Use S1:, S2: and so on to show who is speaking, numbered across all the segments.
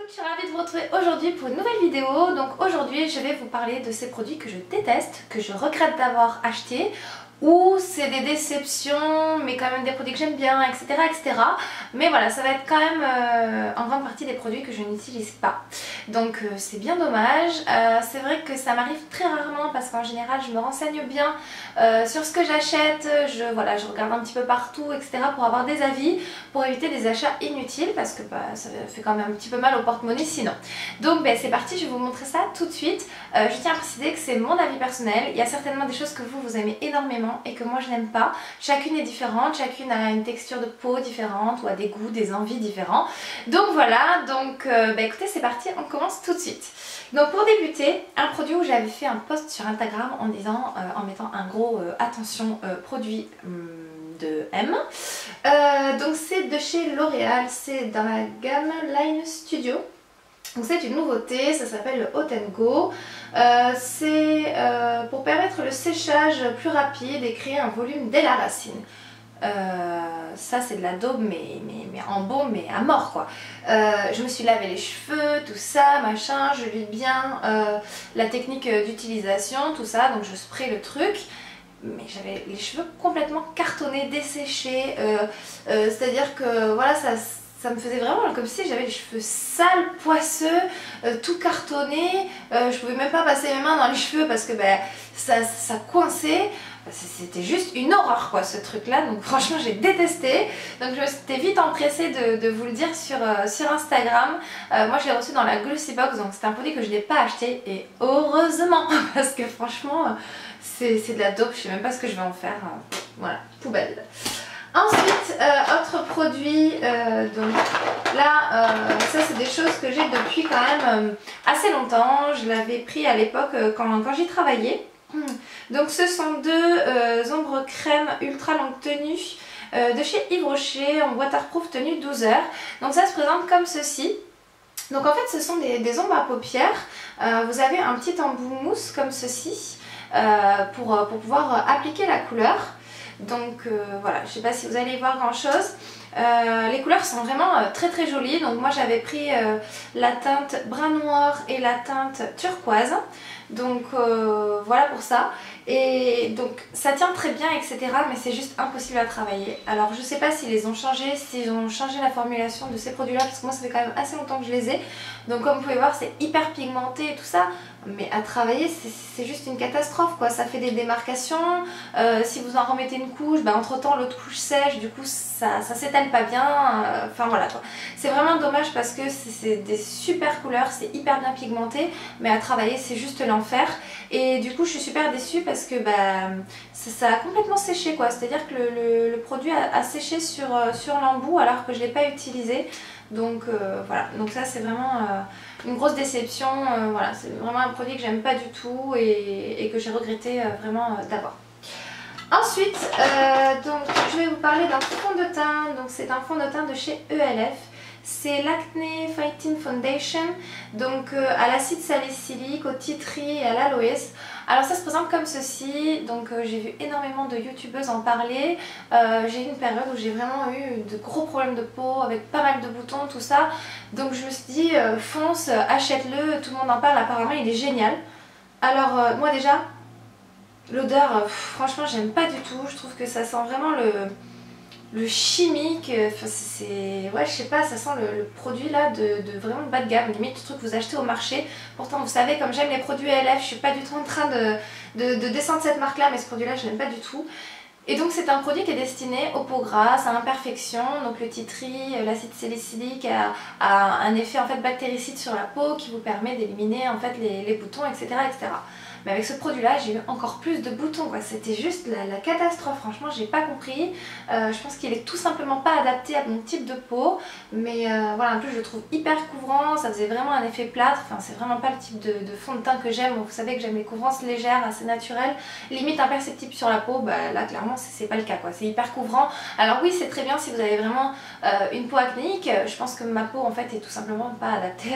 S1: toutes, je suis ravie de vous retrouver aujourd'hui pour une nouvelle vidéo. Donc aujourd'hui je vais vous parler de ces produits que je déteste, que je regrette d'avoir achetés, ou c'est des déceptions mais quand même des produits que j'aime bien, etc., etc. Mais voilà, ça va être quand même en grande partie des produits que je n'utilise pas. Donc c'est bien dommage. C'est vrai que ça m'arrive très rarement parce qu'en général je me renseigne bien sur ce que j'achète, je regarde un petit peu partout, etc. pour avoir des avis, pour éviter des achats inutiles parce que ça fait quand même un petit peu mal au porte-monnaie sinon. Donc c'est parti, je vais vous montrer ça tout de suite. Je tiens à préciser que c'est mon avis personnel, il y a certainement des choses que vous aimez énormément et que moi je n'aime pas. Chacune est différente, chacune a une texture de peau différente ou a des goûts, des envies différents. Donc voilà, écoutez c'est parti, on commence tout de suite. Donc pour débuter, un produit où j'avais fait un post sur Instagram en disant, en mettant un gros attention produit de M. Donc c'est de chez L'Oréal, c'est dans la gamme Line Studio. Donc c'est une nouveauté, ça s'appelle le Hot & Go. C'est pour permettre le séchage plus rapide et créer un volume dès la racine. Ça c'est de la daube mais en baume mais à mort quoi. Je me suis lavé les cheveux, tout ça, machin, je lis bien la technique d'utilisation, tout ça, donc je spray le truc. Mais j'avais les cheveux complètement cartonnés, desséchés, c'est-à-dire que voilà, ça me faisait vraiment comme si j'avais les cheveux sales, poisseux, tout cartonné. Je pouvais même pas passer mes mains dans les cheveux parce que ça coinçait. C'était juste une horreur quoi ce truc là, donc franchement j'ai détesté. Donc je m'étais vite empressée de vous le dire sur Instagram. Moi je l'ai reçu dans la Glossy Box, donc c'est un produit que je n'ai pas acheté et heureusement parce que franchement c'est de la dope, je sais même pas ce que je vais en faire. Voilà, poubelle. Ensuite, autre produit, donc là, ça c'est des choses que j'ai depuis quand même assez longtemps. Je l'avais pris à l'époque quand j'y travaillais. Donc ce sont deux ombres crème ultra longue tenue de chez Yves Rocher en waterproof tenue 12 heures. Donc ça se présente comme ceci. Donc en fait ce sont des ombres à paupières. Vous avez un petit embout mousse comme ceci pour pouvoir appliquer la couleur. Donc voilà, je ne sais pas si vous allez y voir grand chose. Les couleurs sont vraiment très très jolies. Donc moi j'avais pris la teinte brun noir et la teinte turquoise. Donc voilà pour ça. Et donc ça tient très bien etc. mais c'est juste impossible à travailler. Alors je sais pas s'ils les ont changés, s'ils ont changé la formulation de ces produits là parce que moi ça fait quand même assez longtemps que je les ai. Donc comme vous pouvez voir c'est hyper pigmenté et tout ça. Mais à travailler c'est juste une catastrophe quoi, ça fait des démarcations, si vous en remettez une couche, entre temps l'autre couche sèche, du coup ça s'étale pas bien, enfin voilà quoi. C'est vraiment dommage parce que c'est des super couleurs, c'est hyper bien pigmenté, mais à travailler c'est juste l'enfer. Et du coup je suis super déçue parce que ça a complètement séché quoi, c'est à dire que le produit a séché sur l'embout alors que je ne l'ai pas utilisé. Donc voilà, donc ça c'est vraiment une grosse déception, voilà, c'est vraiment un produit que j'aime pas du tout et que j'ai regretté vraiment d'avoir. Ensuite, donc je vais vous parler d'un fond de teint, donc c'est un fond de teint de chez ELF. C'est l'Acne Fighting Foundation, donc à l'acide salicylique, au tea tree et à l'aloès. Alors ça se présente comme ceci, donc j'ai vu énormément de youtubeuses en parler. J'ai eu une période où j'ai vraiment eu de gros problèmes de peau avec pas mal de boutons, tout ça. Donc je me suis dit fonce, achète-le, tout le monde en parle, apparemment il est génial. Alors moi déjà, l'odeur, franchement j'aime pas du tout, je trouve que ça sent vraiment le chimique, enfin ouais je sais pas, ça sent le produit là de vraiment bas de gamme, limite le truc que vous achetez au marché. Pourtant vous savez comme j'aime les produits ELF, je suis pas du tout en train de descendre cette marque là, mais ce produit là je l'aime pas du tout. Et donc c'est un produit qui est destiné aux peaux grasses, à imperfection, donc le tea tree, l'acide salicylique a un effet en fait bactéricide sur la peau qui vous permet d'éliminer en fait les boutons, etc., etc. Mais avec ce produit là j'ai eu encore plus de boutons quoi, c'était juste la catastrophe, franchement j'ai pas compris. Je pense qu'il est tout simplement pas adapté à mon type de peau, mais voilà, en plus je le trouve hyper couvrant, ça faisait vraiment un effet plâtre, enfin c'est vraiment pas le type de fond de teint que j'aime. Vous savez que j'aime les couvrances légères, assez naturelles, limite imperceptibles sur la peau, là clairement c'est pas le cas quoi, c'est hyper couvrant. Alors oui c'est très bien si vous avez vraiment une peau acnéique, je pense que ma peau en fait est tout simplement pas adaptée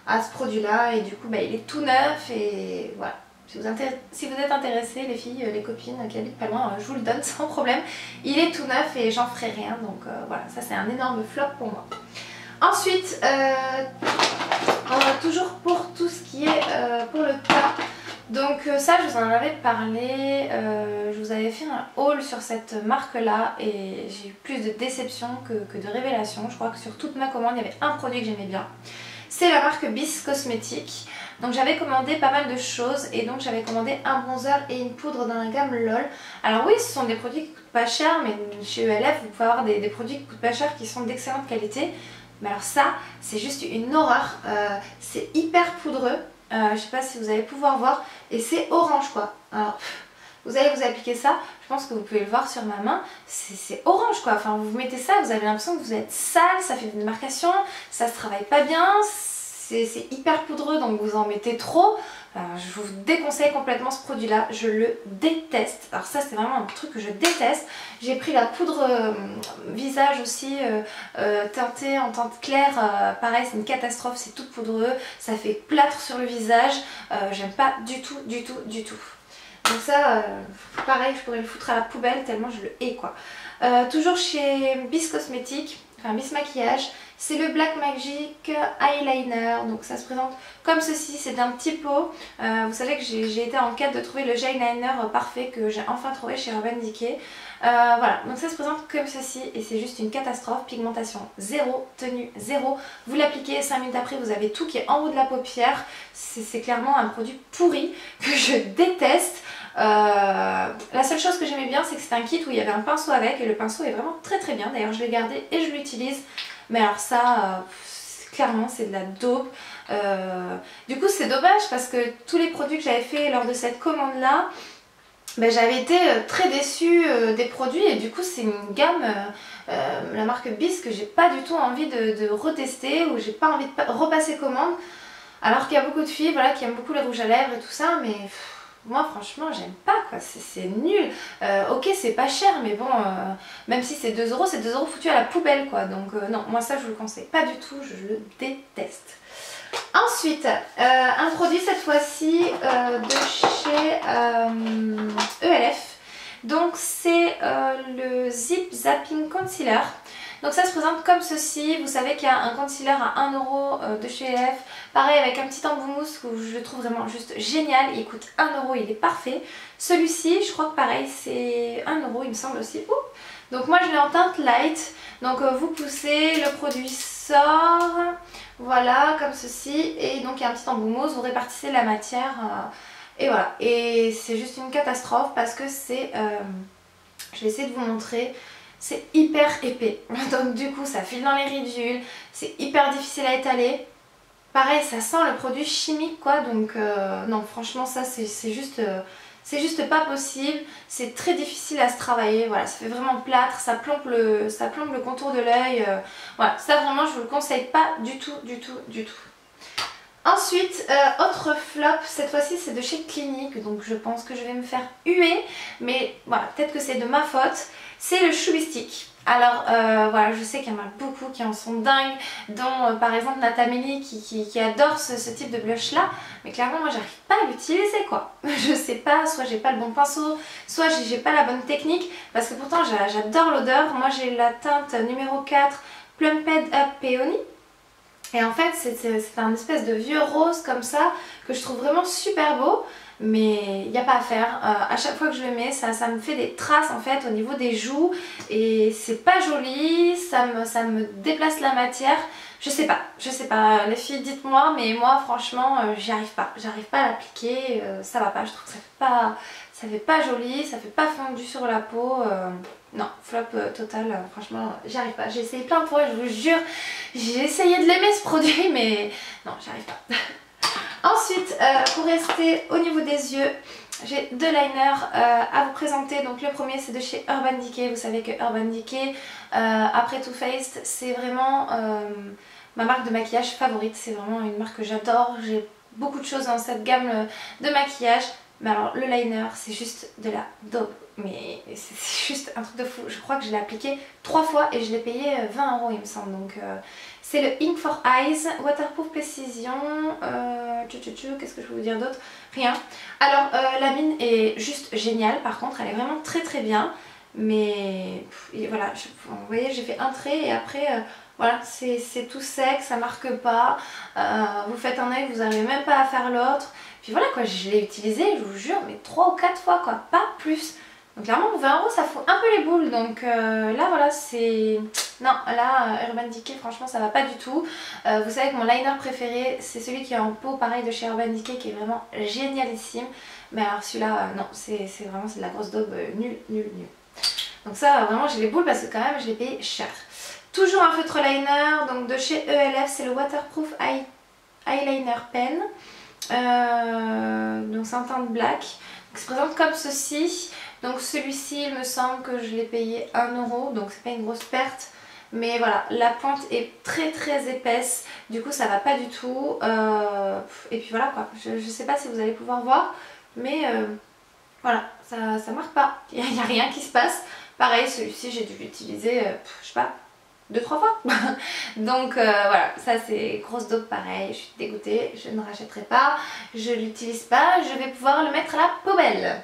S1: à ce produit là et du coup il est tout neuf et voilà. Si vous êtes intéressés, les filles, les copines qui habitent pas loin, je vous le donne sans problème. Il est tout neuf et j'en ferai rien, donc voilà, ça c'est un énorme flop pour moi. Ensuite, toujours pour tout ce qui est pour le teint. Donc ça je vous en avais parlé, je vous avais fait un haul sur cette marque là et j'ai eu plus de déception que de révélation. Je crois que sur toute ma commande il y avait un produit que j'aimais bien. C'est la marque Bis Cosmetics. Donc j'avais commandé pas mal de choses et donc j'avais commandé un bronzer et une poudre dans la gamme LOL. Alors oui, ce sont des produits qui coûtent pas cher, mais chez ELF vous pouvez avoir des produits qui coûtent pas cher qui sont d'excellente qualité. Mais alors ça, c'est juste une horreur, c'est hyper poudreux. Je sais pas si vous allez pouvoir voir, et c'est orange quoi. Alors vous allez vous appliquer ça, je pense que vous pouvez le voir sur ma main, c'est orange quoi. Enfin vous mettez ça, vous avez l'impression que vous êtes sale, ça fait des marcations, ça se travaille pas bien, c'est hyper poudreux donc vous en mettez trop. Je vous déconseille complètement ce produit là, je le déteste. Alors ça c'est vraiment un truc que je déteste. J'ai pris la poudre visage aussi teintée en teinte claire, pareil c'est une catastrophe, c'est tout poudreux, ça fait plâtre sur le visage, j'aime pas du tout du tout du tout. Donc ça pareil je pourrais le foutre à la poubelle tellement je le hais quoi. Toujours chez Bis Cosmetics, enfin Bis Maquillage, c'est le Black Magic Eyeliner. Donc ça se présente comme ceci, c'est d'un petit pot. Vous savez que j'ai été en quête de trouver le eyeliner parfait que j'ai enfin trouvé chez Urban Decay. Voilà, donc ça se présente comme ceci et c'est juste une catastrophe. Pigmentation 0, tenue 0. Vous l'appliquez 5 minutes après, vous avez tout qui est en haut de la paupière. C'est clairement un produit pourri que je déteste. La seule chose que j'aimais bien c'est que c'était un kit où il y avait un pinceau avec et le pinceau est vraiment très très bien. D'ailleurs je l'ai gardé et je l'utilise. Mais alors ça, clairement c'est de la dope. Du coup c'est dommage parce que tous les produits que j'avais fait lors de cette commande là, ben, j'avais été très déçue des produits et du coup c'est une gamme, la marque Bis, que j'ai pas du tout envie de retester ou j'ai pas envie de repasser commande. Alors qu'il y a beaucoup de filles voilà, qui aiment beaucoup les rouges à lèvres et tout ça, mais moi franchement j'aime pas quoi, c'est nul. Ok c'est pas cher mais bon, même si c'est 2 €, c'est 2 € foutus à la poubelle quoi. Donc non, moi ça je vous le conseille pas du tout, je le déteste. Ensuite, un produit cette fois-ci de chez ELF. Donc c'est le Zip Zapping Concealer. Donc ça se présente comme ceci. Vous savez qu'il y a un concealer à 1 € de chez ELF. Pareil avec un petit embout mousse que je le trouve vraiment juste génial. Il coûte 1 €, il est parfait. Celui-ci, je crois que pareil c'est 1 € il me semble aussi. Ouh. Donc moi je l'ai en teinte light. Donc vous poussez, le produit sort. Voilà comme ceci. Et donc il y a un petit embout mousse. Vous répartissez la matière. Et voilà. Et c'est juste une catastrophe parce que c'est... je vais essayer de vous montrer. C'est hyper épais, donc du coup ça file dans les ridules, c'est hyper difficile à étaler. Pareil, ça sent le produit chimique quoi, donc non franchement ça c'est juste pas possible. C'est très difficile à se travailler, voilà, ça fait vraiment plâtre, ça plombe le contour de l'œil. Voilà, ça vraiment je vous le conseille pas du tout, du tout, du tout. Ensuite, autre flop, cette fois-ci c'est de chez Clinique, donc je pense que je vais me faire huer, mais voilà, peut-être que c'est de ma faute. C'est le Chubby Stick. Alors voilà, je sais qu'il y en a beaucoup qui en sont dingues, dont par exemple Natamélie qui adore ce type de blush là, mais clairement moi j'arrive pas à l'utiliser quoi. Je sais pas, soit j'ai pas le bon pinceau, soit j'ai pas la bonne technique, parce que pourtant j'adore l'odeur. Moi j'ai la teinte numéro 4 Plumped Up Peony. Et en fait c'est un espèce de vieux rose comme ça que je trouve vraiment super beau. Mais il n'y a pas à faire, à chaque fois que je le mets ça me fait des traces en fait au niveau des joues et c'est pas joli, ça me déplace la matière. Je sais pas les filles dites-moi, mais moi franchement j'arrive pas à l'appliquer, ça va pas, je trouve que ça fait pas joli, ça fait pas fondu sur la peau. Non, flop total, franchement j'y arrive pas. J'ai essayé plein de fois, je vous jure, j'ai essayé de l'aimer ce produit mais non j'y arrive pas. Ensuite, pour rester au niveau des yeux, j'ai 2 liners à vous présenter. Donc le premier c'est de chez Urban Decay. Vous savez que Urban Decay, après Too Faced, c'est vraiment ma marque de maquillage favorite. C'est vraiment une marque que j'adore. J'ai beaucoup de choses dans cette gamme de maquillage. Mais alors le liner c'est juste de la daube. Mais c'est juste un truc de fou. Je crois que je l'ai appliqué 3 fois et je l'ai payé 20 € il me semble. Donc c'est le Ink for Eyes Waterproof Precision. Qu'est-ce que je peux vous dire d'autre? Rien. Alors la mine est juste géniale par contre. Elle est vraiment très très bien. Mais voilà, vous voyez j'ai fait un trait et après Voilà, c'est tout sec, ça marque pas, vous faites un œil, vous n'arrivez même pas à faire l'autre. Puis voilà quoi, je l'ai utilisé, je vous jure, mais 3 ou 4 fois quoi, pas plus. Donc clairement 20 € ça fout un peu les boules, donc là voilà c'est... Non, là Urban Decay franchement ça va pas du tout. Vous savez que mon liner préféré c'est celui qui est en pot pareil de chez Urban Decay qui est vraiment génialissime. Mais alors celui-là non, c'est vraiment de la grosse daube, nul. Donc ça vraiment j'ai les boules parce que quand même je l'ai payé cher. Toujours un feutre liner, donc de chez ELF, c'est le Waterproof Eyeliner Pen. Donc c'est un teint black. Donc, il se présente comme ceci. Donc celui-ci, il me semble que je l'ai payé 1 €, donc c'est pas une grosse perte. Mais voilà, la pointe est très épaisse, du coup ça va pas du tout. Et puis voilà quoi, je sais pas si vous allez pouvoir voir, mais voilà, ça marque pas. Il n'y a rien qui se passe. Pareil, celui-ci j'ai dû l'utiliser, je sais pas, 2-3 fois. Donc voilà, ça c'est grosse daube pareil, je suis dégoûtée, je ne rachèterai pas, je l'utilise pas, je vais pouvoir le mettre à la poubelle.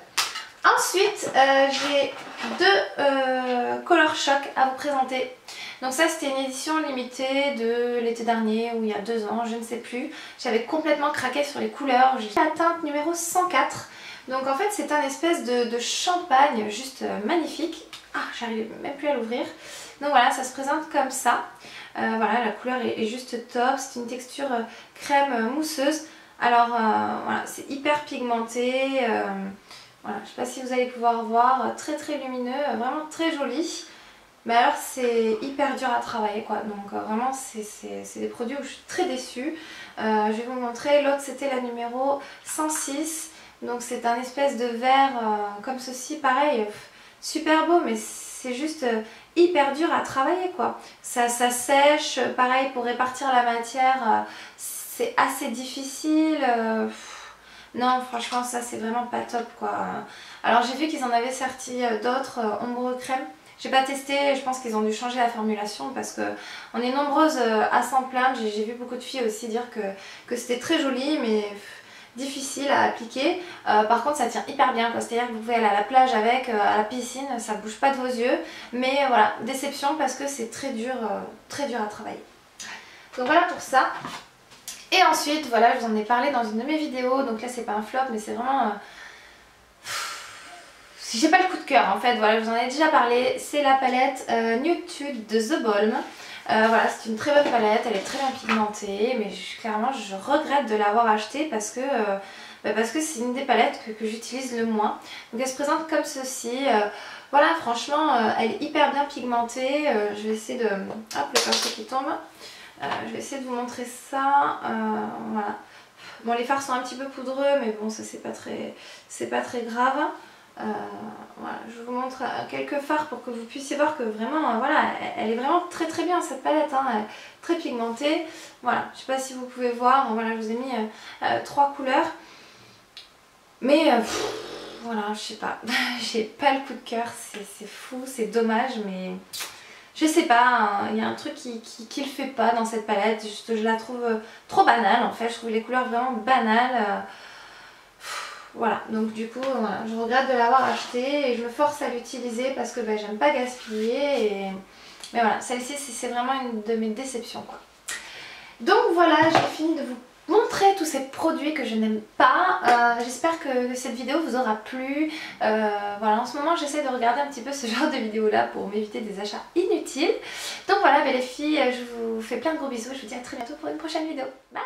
S1: Ensuite, j'ai 2 Color Shock à vous présenter. Donc ça c'était une édition limitée de l'été dernier ou il y a 2 ans, je ne sais plus. J'avais complètement craqué sur les couleurs, j'ai la teinte numéro 104. Donc en fait c'est un espèce de champagne juste magnifique. Ah, j'arrive même plus à l'ouvrir. Donc voilà, ça se présente comme ça. Voilà, la couleur est juste top. C'est une texture crème mousseuse. Alors voilà, c'est hyper pigmenté. Voilà, je ne sais pas si vous allez pouvoir voir. Très lumineux, vraiment très joli. Mais alors c'est hyper dur à travailler quoi. Donc vraiment c'est des produits où je suis très déçue. Je vais vous montrer. L'autre c'était la numéro 106. Donc c'est un espèce de verre comme ceci. Pareil, super beau mais c'est juste hyper dur à travailler quoi. Ça sèche, pareil pour répartir la matière, c'est assez difficile. Non franchement ça c'est vraiment pas top quoi. Alors j'ai vu qu'ils en avaient sorti d'autres ombre crème. J'ai pas testé, je pense qu'ils ont dû changer la formulation parce que on est nombreuses à s'en plaindre. J'ai vu beaucoup de filles aussi dire que c'était très joli mais difficile à appliquer. Par contre ça tient hyper bien, c'est-à-dire que vous pouvez aller à la plage avec, à la piscine, ça bouge pas de vos yeux. Mais voilà, déception parce que c'est très dur à travailler. Donc voilà pour ça. Et ensuite, voilà, je vous en ai parlé dans une de mes vidéos, donc là c'est pas un flop mais c'est vraiment... J'ai pas le coup de cœur en fait, voilà, je vous en ai déjà parlé. C'est la palette Nude de The Balm. Voilà, c'est une très bonne palette, elle est très bien pigmentée, mais clairement je regrette de l'avoir achetée parce que c'est une des palettes que j'utilise le moins. Donc elle se présente comme ceci. Voilà, franchement, elle est hyper bien pigmentée. Je vais essayer de... Hop, le pinceau qui tombe. Je vais essayer de vous montrer ça. Voilà. Bon, les fards sont un petit peu poudreux, mais bon, ça c'est pas très grave. Voilà, je vous montre quelques fards pour que vous puissiez voir que vraiment, voilà, elle est vraiment très bien cette palette, hein, elle est très pigmentée. Voilà, je sais pas si vous pouvez voir, voilà, je vous ai mis 3 couleurs. Mais voilà, je sais pas, j'ai pas le coup de cœur, c'est fou, c'est dommage, mais je sais pas, il y a un truc qui le fait pas dans cette palette. Juste, je la trouve trop banale en fait, je trouve les couleurs vraiment banales. Voilà, donc du coup, voilà, je regrette de l'avoir acheté et je me force à l'utiliser parce que j'aime pas gaspiller. Mais voilà, celle-ci, c'est vraiment une de mes déceptions, quoi. Donc voilà, j'ai fini de vous montrer tous ces produits que je n'aime pas. J'espère que cette vidéo vous aura plu. Voilà, en ce moment, j'essaie de regarder un petit peu ce genre de vidéos-là pour m'éviter des achats inutiles. Donc voilà, les filles, je vous fais plein de gros bisous. Je vous dis à très bientôt pour une prochaine vidéo. Bye!